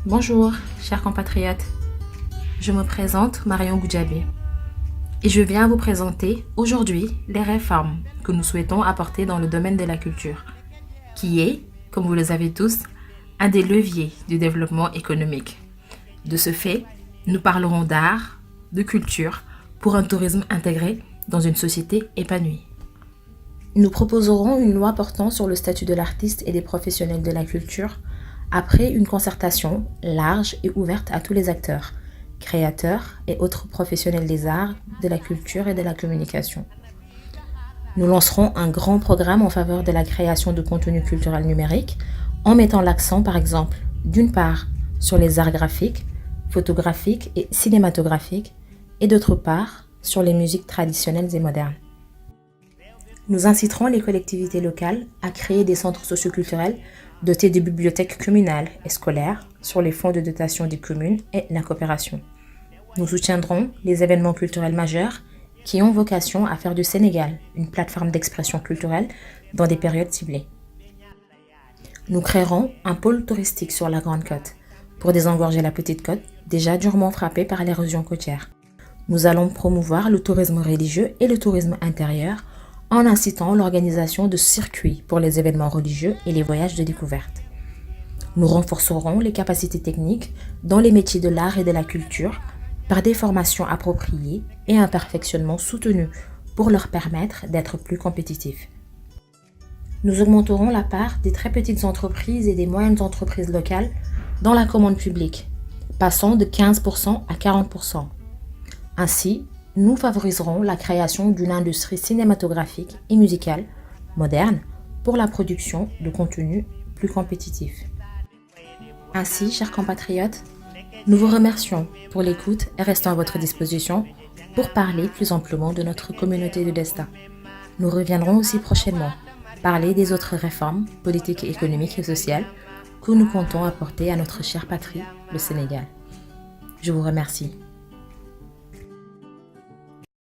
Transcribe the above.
Bonjour, chers compatriotes. Je me présente Marion Goudjabé et je viens vous présenter aujourd'hui les réformes que nous souhaitons apporter dans le domaine de la culture, qui est, comme vous le savez tous, un des leviers du développement économique. De ce fait, nous parlerons d'art, de culture, pour un tourisme intégré dans une société épanouie. Nous proposerons une loi portant sur le statut de l'artiste et des professionnels de la culture après une concertation large et ouverte à tous les acteurs, créateurs et autres professionnels des arts, de la culture et de la communication. Nous lancerons un grand programme en faveur de la création de contenu culturel numérique en mettant l'accent par exemple, d'une part, sur les arts graphiques, photographiques et cinématographiques et d'autre part, sur les musiques traditionnelles et modernes. Nous inciterons les collectivités locales à créer des centres socioculturels dotés de bibliothèques communales et scolaires sur les fonds de dotation des communes et la coopération. Nous soutiendrons les événements culturels majeurs qui ont vocation à faire du Sénégal une plateforme d'expression culturelle dans des périodes ciblées. Nous créerons un pôle touristique sur la Grande Côte pour désengorger la Petite Côte, déjà durement frappée par l'érosion côtière. Nous allons promouvoir le tourisme religieux et le tourisme intérieur en incitant l'organisation de circuits pour les événements religieux et les voyages de découverte. Nous renforcerons les capacités techniques dans les métiers de l'art et de la culture par des formations appropriées et un perfectionnement soutenu pour leur permettre d'être plus compétitifs. Nous augmenterons la part des très petites entreprises et des moyennes entreprises locales dans la commande publique, passant de 15% à 40%. Ainsi, nous favoriserons la création d'une industrie cinématographique et musicale moderne pour la production de contenus plus compétitifs. Ainsi, chers compatriotes, nous vous remercions pour l'écoute et restons à votre disposition pour parler plus amplement de notre communauté de destin. Nous reviendrons aussi prochainement parler des autres réformes politiques, économiques et sociales que nous comptons apporter à notre chère patrie, le Sénégal. Je vous remercie.